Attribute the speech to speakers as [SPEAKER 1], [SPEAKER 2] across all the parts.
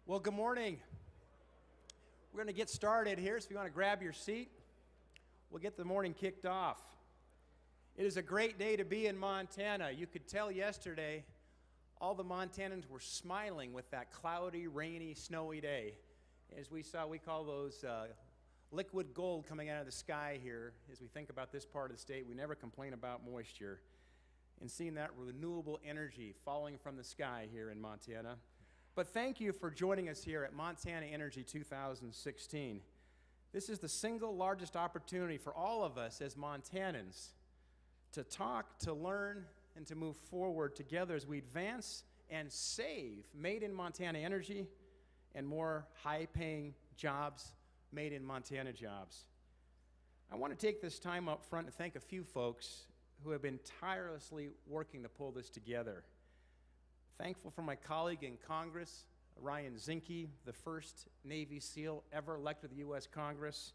[SPEAKER 1] Well, good morning. We're going to get started here, so if you want to grab your seat, we'll get the morning kicked off. It is a great day to be in Montana. You could tell yesterday all the Montanans were smiling with that cloudy, rainy, snowy day. As we saw, we call those liquid gold coming out of the sky here. As we think about this part of the state, we never complain about moisture. And seeing that renewable energy falling from the sky here in Montana. But thank you for joining us here at Montana Energy 2016. This is the single largest opportunity for all of us as Montanans to talk, to learn, and to move forward together as we advance and save made in Montana energy and more high-paying jobs, made in Montana jobs. I want to take this time up front to thank a few folks who have been tirelessly working to pull this together. Thankful for my colleague in Congress, Ryan Zinke, the first Navy SEAL ever elected to the U.S. Congress,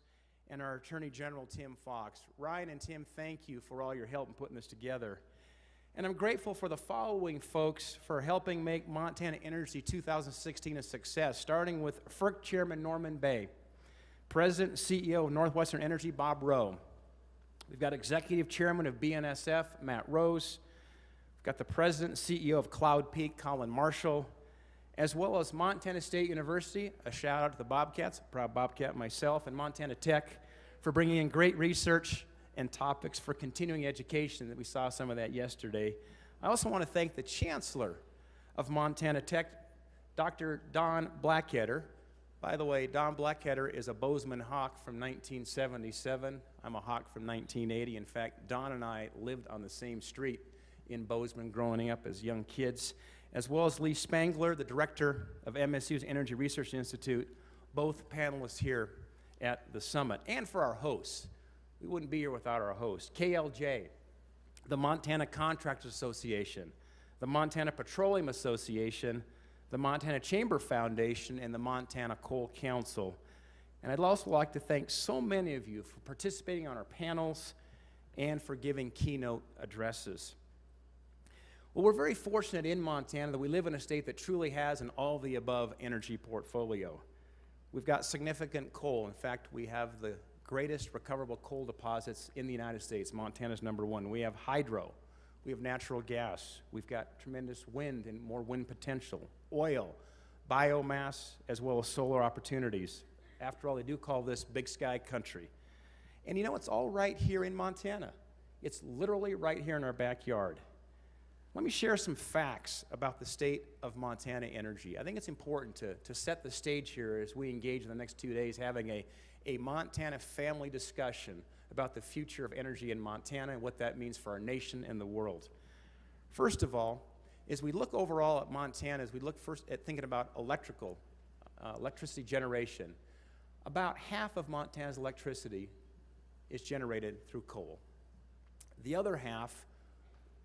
[SPEAKER 1] and our Attorney General, Tim Fox. Ryan and Tim, thank you for all your help in putting this together. And I'm grateful for the following folks for helping make Montana Energy 2016 a success, starting with FERC Chairman Norman Bay, President and CEO of Northwestern Energy, Bob Rowe. We've got Executive Chairman of BNSF, Matt Rose. We've got the President and CEO of Cloud Peak, Colin Marshall, as well as Montana State University. A shout out to the Bobcats, proud Bobcat myself, and Montana Tech for bringing in great research and topics for continuing education that we saw some of that yesterday. I also want to thank the Chancellor of Montana Tech, Dr. Don Blackketter. By the way, Don Blackketter is a Bozeman Hawk from 1977. I'm a Hawk from 1980. In fact, Don and I lived on the same street in Bozeman growing up as young kids, as well as Lee Spangler, the director of MSU's Energy Research Institute, both panelists here at the summit. And for our hosts, we wouldn't be here without our host, KLJ, the Montana Contractors Association, the Montana Petroleum Association, the Montana Chamber Foundation, and the Montana Coal Council. And I'd also like to thank so many of you for participating on our panels and for giving keynote addresses. Well, we're very fortunate in Montana that we live in a state that truly has an all-of-the-above energy portfolio. We've got significant coal. In fact, we have the greatest recoverable coal deposits in the United States. Montana's #1. We have hydro. We have natural gas. We've got tremendous wind and more wind potential, oil, biomass, as well as solar opportunities. After all, they do call this big sky country. And you know, it's all right here in Montana. It's literally right here in our backyard. Let me share some facts about the state of Montana energy. I think it's important to set the stage here as we engage in the next 2 days having a Montana family discussion about the future of energy in Montana and what that means for our nation and the world. First of all, as we look overall at Montana, as we look first at thinking about electricity generation, about half of Montana's electricity is generated through coal. The other half,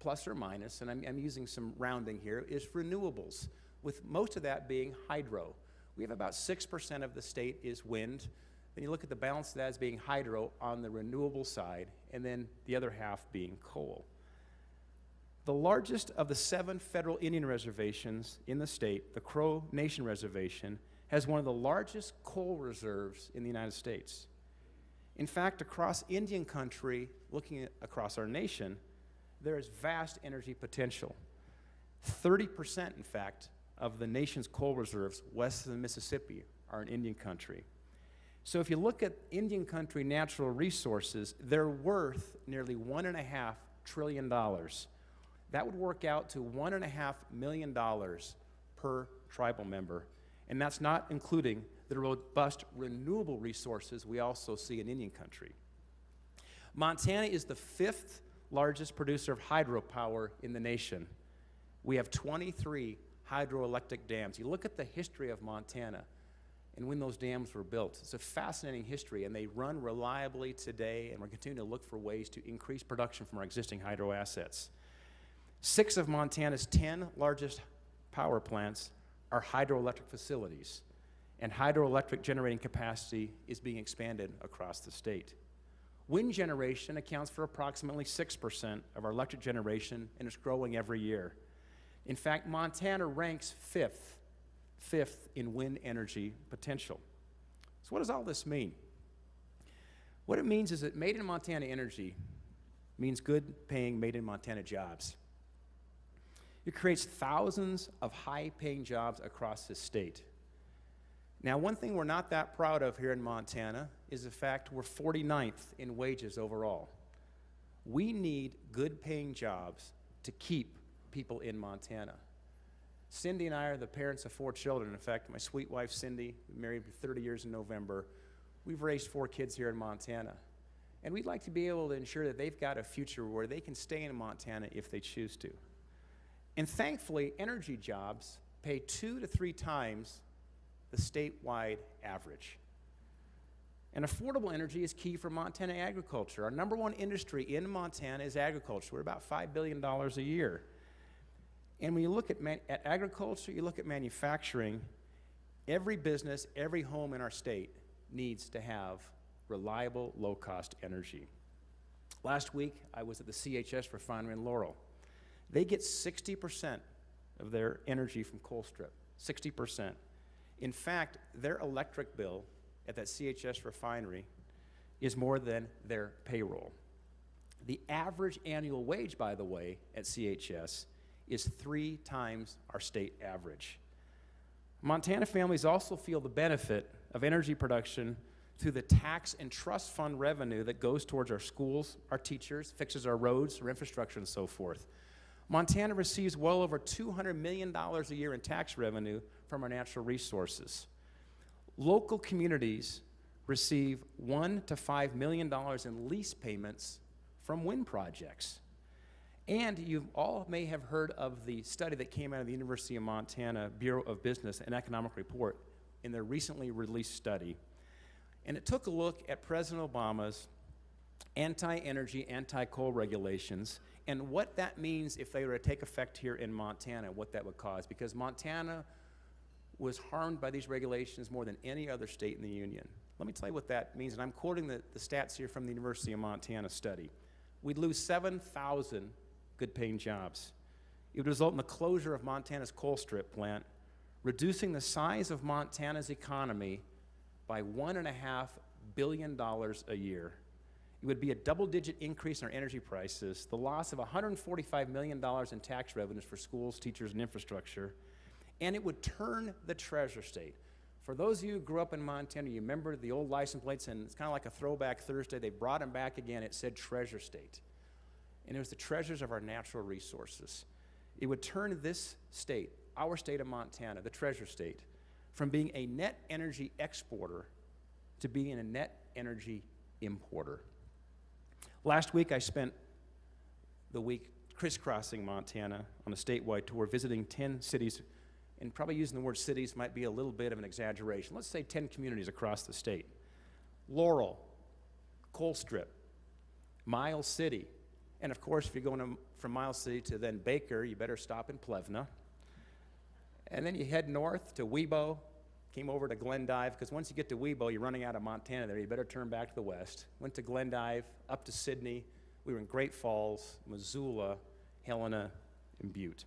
[SPEAKER 1] plus or minus, and I'm using some rounding here, is renewables, with most of that being hydro. We have about 6% of the state is wind. Then you look at the balance of that as being hydro on the renewable side, and then the other half being coal. The largest of the 7 federal Indian reservations in the state, the Crow Nation Reservation, has one of the largest coal reserves in the United States. In fact, across Indian country, looking across our nation, there is vast energy potential. 30%, in fact, of the nation's coal reserves west of the Mississippi are in Indian country. So if you look at Indian country natural resources, they're worth nearly $1.5 trillion. That would work out to $1.5 million per tribal member. And that's not including the robust renewable resources we also see in Indian country. Montana is the 5th largest producer of hydropower in the nation. We have 23 hydroelectric dams. You look at the history of Montana and when those dams were built. It's a fascinating history, and they run reliably today, and we're continuing to look for ways to increase production from our existing hydro assets. 6 of Montana's 10 largest power plants are hydroelectric facilities, and hydroelectric generating capacity is being expanded across the state. Wind generation accounts for approximately 6% of our electric generation, and it's growing every year. In fact, Montana ranks 5th fifth in wind energy potential. So what does all this mean? What it means is that Made in Montana energy means good-paying Made in Montana jobs. It creates thousands of high-paying jobs across the state. Now, one thing we're not that proud of here in Montana is the fact we're 49th in wages overall. We need good-paying jobs to keep people in Montana. Cindy and I are the parents of 4 children. In fact, my sweet wife, Cindy, married for 30 years in November. We've raised 4 kids here in Montana. And we'd like to be able to ensure that they've got a future where they can stay in Montana if they choose to. And thankfully, energy jobs pay 2 to 3 times the statewide average. And affordable energy is key for Montana agriculture. Our number 1 industry in Montana is agriculture. We're about $5 billion a year. And when you look at agriculture, you look at manufacturing, every business, every home in our state needs to have reliable, low-cost energy. Last week, I was at the CHS refinery in Laurel. They get 60% of their energy from Colstrip, 60%. In fact, their electric bill at that CHS refinery is more than their payroll. The average annual wage, by the way, at CHS is 3 times our state average. Montana families also feel the benefit of energy production through the tax and trust fund revenue that goes towards our schools, our teachers, fixes our roads, our infrastructure, and so forth. Montana receives well over $200 million a year in tax revenue from our natural resources. Local communities receive $1 to $5 million in lease payments from wind projects. And you all may have heard of the study that came out of the University of Montana Bureau of Business and Economic Report in their recently released study. And it took a look at President Obama's anti-energy, anti-coal regulations and what that means if they were to take effect here in Montana, what that would cause. Because Montana was harmed by these regulations more than any other state in the union. Let me tell you what that means, and I'm quoting the stats here from the University of Montana study. We'd lose 7,000 good-paying jobs. It would result in the closure of Montana's Colstrip plant, reducing the size of Montana's economy by $1.5 billion a year. It would be a double-digit increase in our energy prices, the loss of $145 million in tax revenues for schools, teachers, and infrastructure, and it would turn the treasure state. For those of you who grew up in Montana, you remember the old license plates, and it's kind of like a throwback Thursday. They brought them back again. It said treasure state. And it was the treasures of our natural resources. It would turn this state, our state of Montana, the treasure state, from being a net energy exporter to being a net energy importer. Last week, I spent the week crisscrossing Montana on a statewide tour, visiting 10 cities, and probably using the word cities might be a little bit of an exaggeration. Let's say 10 communities across the state. Laurel, Colstrip, Miles City, and of course, if you're going from Miles City to then Baker, you better stop in Plevna. And then you head north to Webo, came over to Glendive, because once you get to Webo, you're running out of Montana there. You better turn back to the west. Went to Glendive, up to Sidney. We were in Great Falls, Missoula, Helena, and Butte.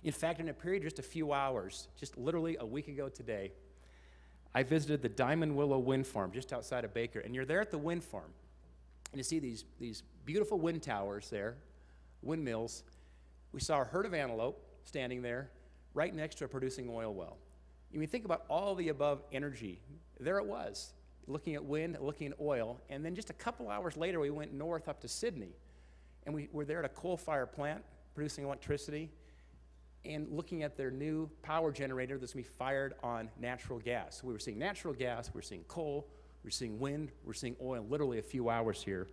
[SPEAKER 1] In fact, in a period of just a few hours, just literally a week ago today, I visited the Diamond Willow Wind Farm just outside of Baker. And you're there at the wind farm, and you see these beautiful wind towers there, windmills. We saw a herd of antelope standing there right next to a producing oil well. When you think about all the above energy, there it was, looking at wind, looking at oil, and then just a couple hours later, we went north up to Sidney, and we were there at a coal-fired plant producing electricity and looking at their new power generator that's going to be fired on natural gas. So we were seeing natural gas, we were seeing coal, we were seeing wind, we were seeing oil, literally a few hours here,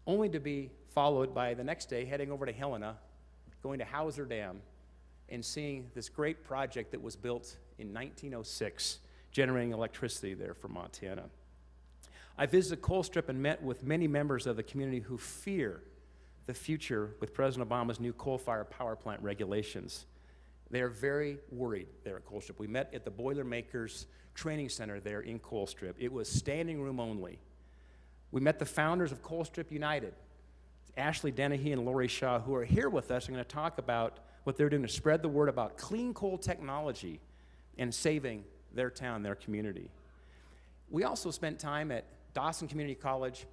[SPEAKER 1] only to be followed by the next day heading over to Helena, going to Hauser Dam, and seeing this great project that was built in 1906, generating electricity there for Montana. I visited Colstrip and met with many members of the community who fear the future with President Obama's new coal-fired power plant regulations. They are very worried there at Colstrip. We met at the Boilermakers Training Center there in Colstrip. It was standing room only. We met the founders of Colstrip United, Ashley Dennehy and Lori Shaw, who are here with us and going to talk about what they're doing to spread the word about clean coal technology and saving their town, their community. We also spent time at Dawson Community College,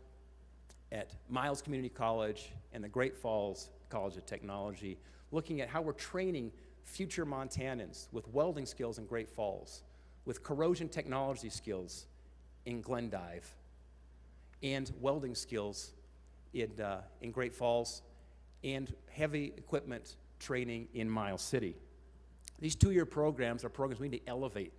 [SPEAKER 1] at Miles Community College, and the Great Falls College of Technology, looking at how we're training future Montanans with welding skills in Great Falls, with corrosion technology skills in Glendive, and welding skills in Great Falls, and heavy equipment training in Miles City. These two-year programs are programs we need to elevate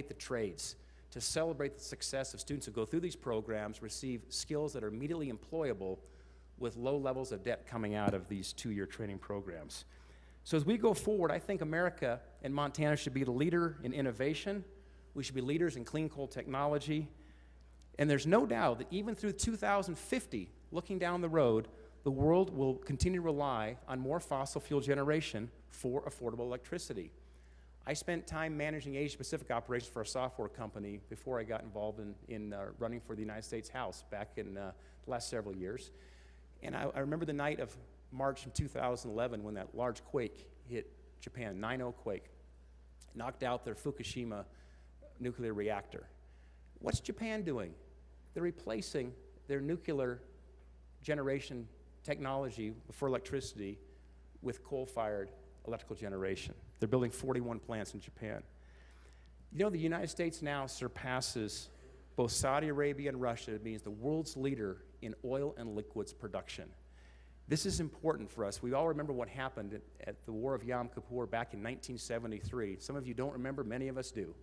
[SPEAKER 1] the trades, to celebrate the success of students who go through these programs, receive skills that are immediately employable with low levels of debt coming out of these two-year training programs. So as we go forward, I think America and Montana should be the leader in innovation. We should be leaders in clean coal technology. And there's no doubt that even through 2050, looking down the road, the world will continue to rely on more fossil fuel generation for affordable electricity. I spent time managing Asia-Pacific operations for a software company before I got involved in running for the United States House back in the last several years. And I remember the night of March in 2011 when that large quake hit Japan, 9/0 quake, knocked out their Fukushima nuclear reactor. What's Japan doing? They're replacing their nuclear generation technology for electricity with coal-fired electrical generation. They're building 41 plants in Japan. You know, the United States now surpasses both Saudi Arabia and Russia. It means the world's leader in oil and liquids production. This is important for us. We all remember what happened at the War of Yom Kippur back in 1973. Some of you don't remember, many of us do.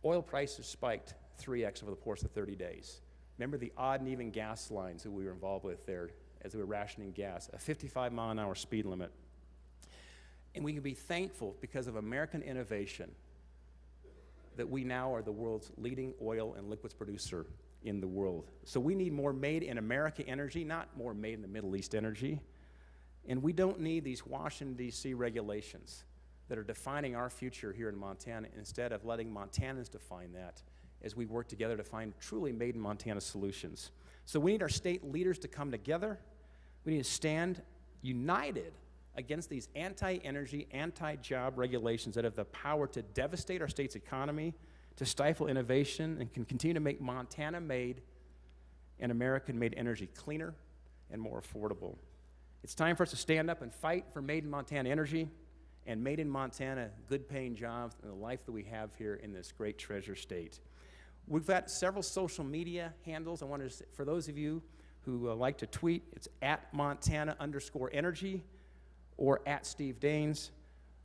[SPEAKER 1] Oil prices spiked 3x over the course of 30 days. Remember the odd and even gas lines that we were involved with there as we were rationing gas, a 55-mile-an-hour speed limit. And we can be thankful because of American innovation that we now are the world's leading oil and liquids producer in the world. So we need more made in America energy, not more made in the Middle East energy. And we don't need these Washington, D.C. regulations that are defining our future here in Montana, instead of letting Montanans define that as we work together to find truly made in Montana solutions. So we need our state leaders to come together. We need to stand united against these anti-energy, anti-job regulations that have the power to devastate our state's economy, to stifle innovation, and can continue to make Montana-made and American-made energy cleaner and more affordable. It's time for us to stand up and fight for made in Montana energy and made in Montana good-paying jobs and the life that we have here in this great treasure state. We've got several social media handles. I wanted to say, for those of you who like to tweet, it's @Montana_energy or @SteveDaines.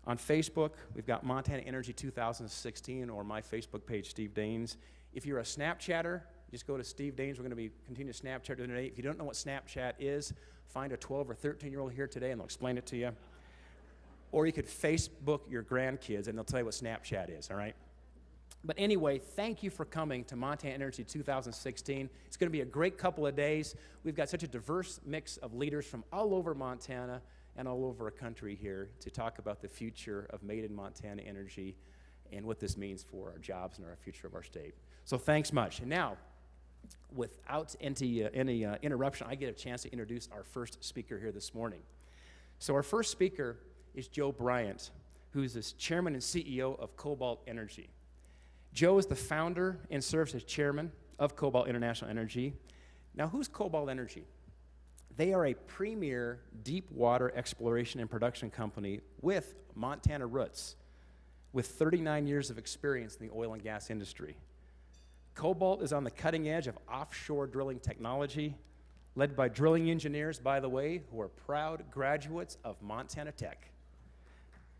[SPEAKER 1] On Facebook, we've got Montana Energy 2016 or my Facebook page, Steve Daines. If you're a Snapchatter, just go to Steve Daines. We're going to be continuing Snapchat today. If you don't know what Snapchat is, find a 12 or 13-year-old here today and they'll explain it to you. Or you could Facebook your grandkids and they'll tell you what Snapchat is, all right? But anyway, thank you for coming to Montana Energy 2016. It's going to be a great couple of days. We've got such a diverse mix of leaders from all over Montana and all over our country here to talk about the future of made in Montana energy and what this means for our jobs and our future of our state. So thanks much. And now, without any interruption, I get a chance to introduce our first speaker here this morning. So our first speaker is Joe Bryant, who is the chairman and CEO of Cobalt Energy. Joe is the founder and serves as chairman of Cobalt International Energy. Now, who's Cobalt Energy? They are a premier deep water exploration and production company with Montana roots, with 39 years of experience in the oil and gas industry. Cobalt is on the cutting edge of offshore drilling technology, led by drilling engineers, by the way, who are proud graduates of Montana Tech.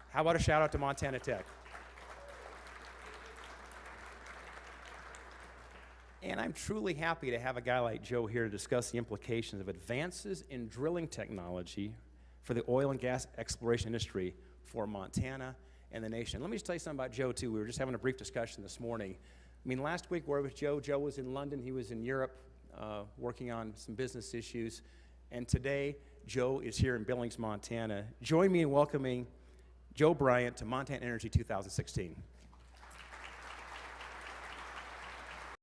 [SPEAKER 1] How about a shout out to Montana Tech? And I'm truly happy to have a guy like Joe here to discuss the implications of advances in drilling technology for the oil and gas exploration industry for Montana and the nation. Let me just tell you something about Joe, too. We were just having a brief discussion this morning. I mean, last week, where was Joe? Joe was in London. He was in Europe working on some business issues. And today, Joe is here in Billings, Montana. Join me in welcoming Joe Bryant to Montana Energy 2016.